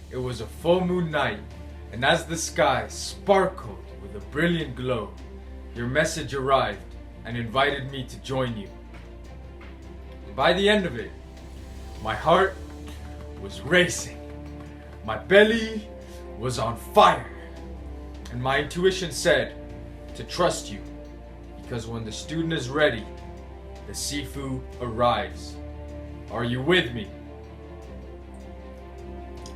It was a full moon night, and as the sky sparkled with a brilliant glow, your message arrived and invited me to join you. And by the end of it, my heart was racing, my belly was on fire, and my intuition said to trust you, because when the student is ready, the Sifu arrives. Are you with me?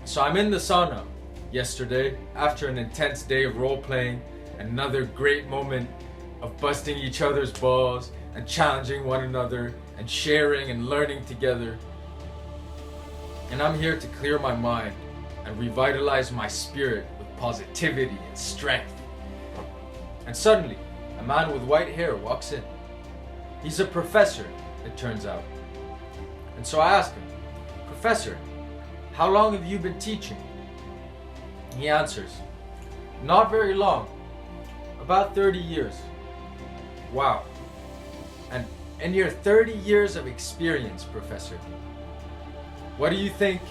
So I'm in the sauna yesterday after an intense day of role playing, another great moment of busting each other's balls and challenging one another and sharing and learning together. And I'm here to clear my mind and revitalize my spirit with positivity and strength. And suddenly, a man with white hair walks in. He's a professor, it turns out. And so I ask him, "Professor, how long have you been teaching?" He answers, "Not very long, about 30 years. Wow. And in your 30 years of experience, Professor, what do you think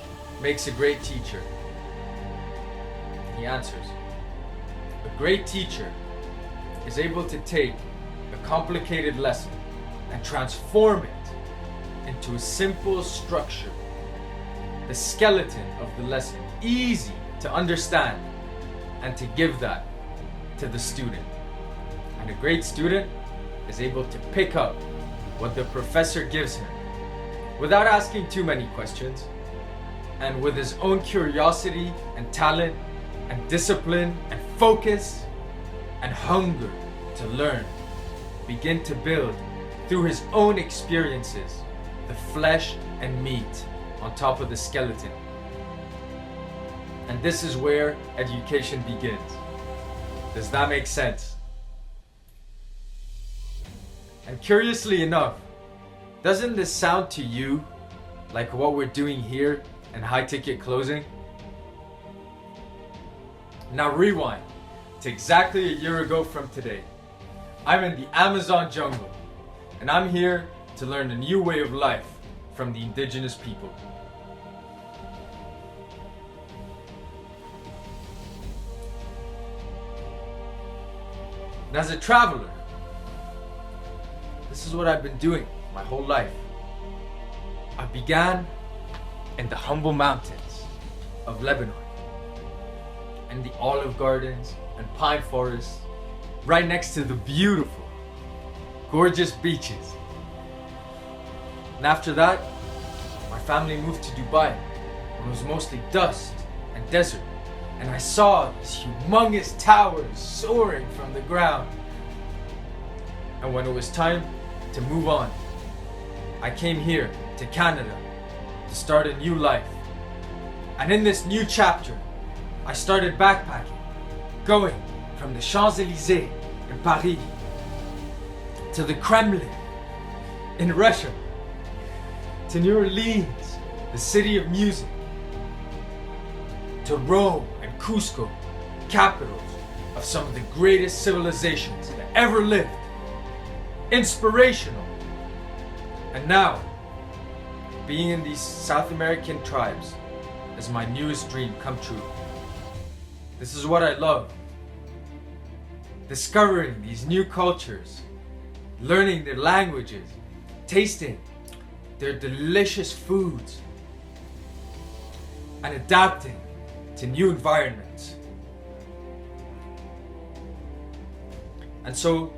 makes a great teacher?" He answers, "A great teacher is able to take a complicated lesson and transform it into a simple structure, the skeleton of the lesson, easy to understand, and to give that to the student. And a great student is able to pick up what the professor gives him without asking too many questions, and with his own curiosity and talent and discipline and focus and hunger to learn, begin to build through his own experiences the flesh and meat on top of the skeleton." And this is where education begins. Does that make sense? And curiously enough, doesn't this sound to you like what we're doing here in High Ticket Closing? Now rewind to exactly a year ago from today. I'm in the Amazon jungle, and I'm here to learn a new way of life from the indigenous people. And as a traveler, this is what I've been doing my whole life. I began in the humble mountains of Lebanon, and the olive gardens and pine forests, right next to the beautiful, gorgeous beaches. And after that, my family moved to Dubai, when it was mostly dust and desert, and I saw these humongous towers soaring from the ground. And when it was time to move on, I came here to Canada to start a new life. And in this new chapter, I started backpacking, going from the Champs-Élysées in Paris to the Kremlin in Russia, to New Orleans, the city of music, to Rome and Cusco, capitals of some of the greatest civilizations that ever lived. Inspirational. And now, being in these South American tribes is my newest dream come true. This is what I love. Discovering these new cultures, learning their languages, tasting their delicious foods, and adapting to new environments. And so,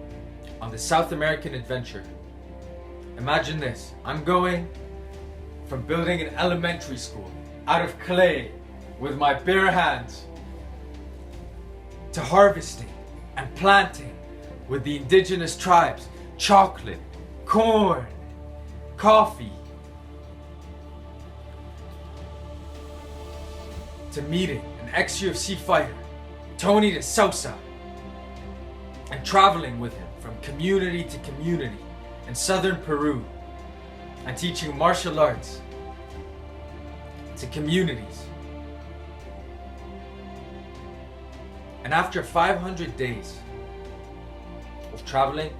on the South American adventure, imagine this. I'm going from building an elementary school out of clay with my bare hands to harvesting and planting with the indigenous tribes chocolate, corn, coffee, to meeting an ex-UFC fighter, Tony De Sousa, and traveling with him from community to community in southern Peru, and teaching martial arts to communities. And after 500 days of traveling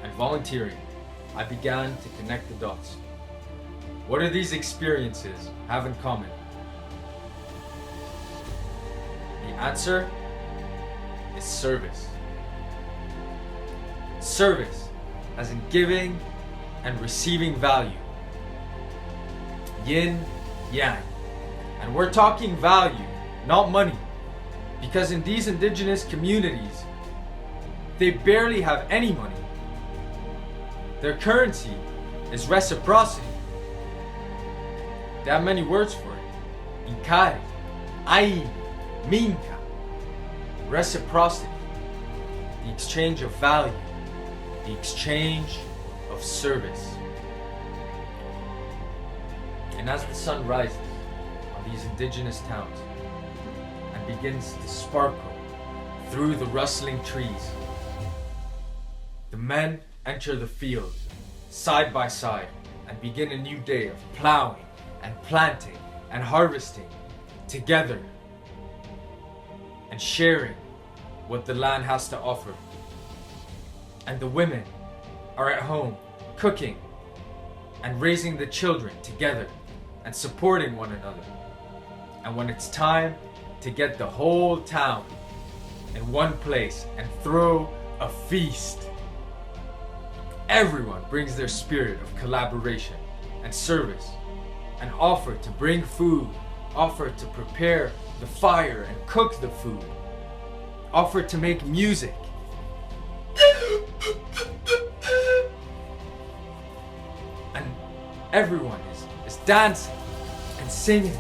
and volunteering, I began to connect the dots. What do these experiences have in common? answer is service. Service, as in giving and receiving value. Yin, yang. And we're talking value, not money. Because in these indigenous communities, they barely have any money. Their currency is reciprocity. They have many words for it. Inkari, ai, minka. Reciprocity. The exchange of value. The exchange of service. And as the sun rises on these indigenous towns and begins to sparkle through the rustling trees, the men enter the field side by side and begin a new day of plowing and planting and harvesting together and sharing what the land has to offer. And the women are at home cooking and raising the children together and supporting one another. And when it's time to get the whole town in one place and throw a feast, everyone brings their spirit of collaboration and service and offer to bring food, offer to prepare the fire and cook the food, offer to make music. And everyone is dancing and singing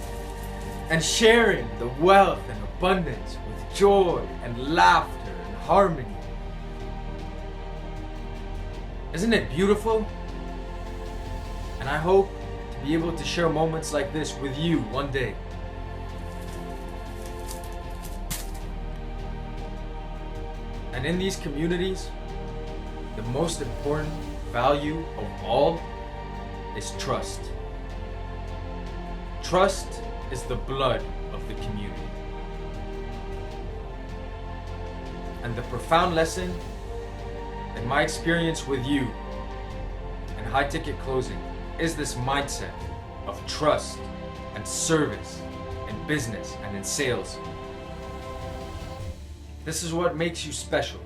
and sharing the wealth and abundance with joy and laughter and harmony. Isn't it beautiful? And I hope to be able to share moments like this with you one day. And in these communities, the most important value of all is trust. Trust is the blood of the community. And the profound lesson in my experience with you in high ticket closing is this mindset of trust and service in business and in sales. This is what makes you special.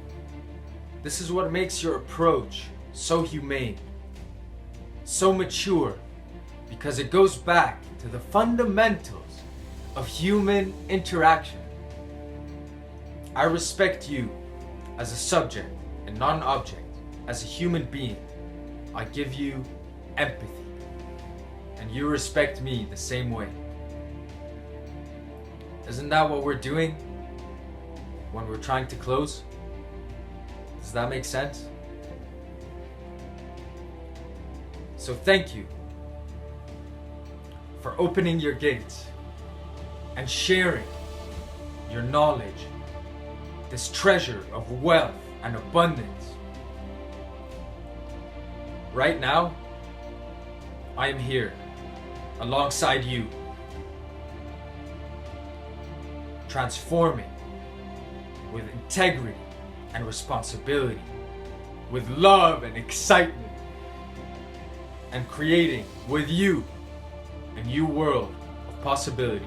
This is what makes your approach so humane, so mature, because it goes back to the fundamentals of human interaction. I respect you as a subject and not an object, as a human being. I give you empathy, and you respect me the same way. Isn't that what we're doing when we're trying to close? Does that make sense? So thank you for opening your gates and sharing your knowledge, this treasure of wealth and abundance. Right now, I am here alongside you, transforming with integrity and responsibility, with love and excitement, and creating with you a new world of possibilities.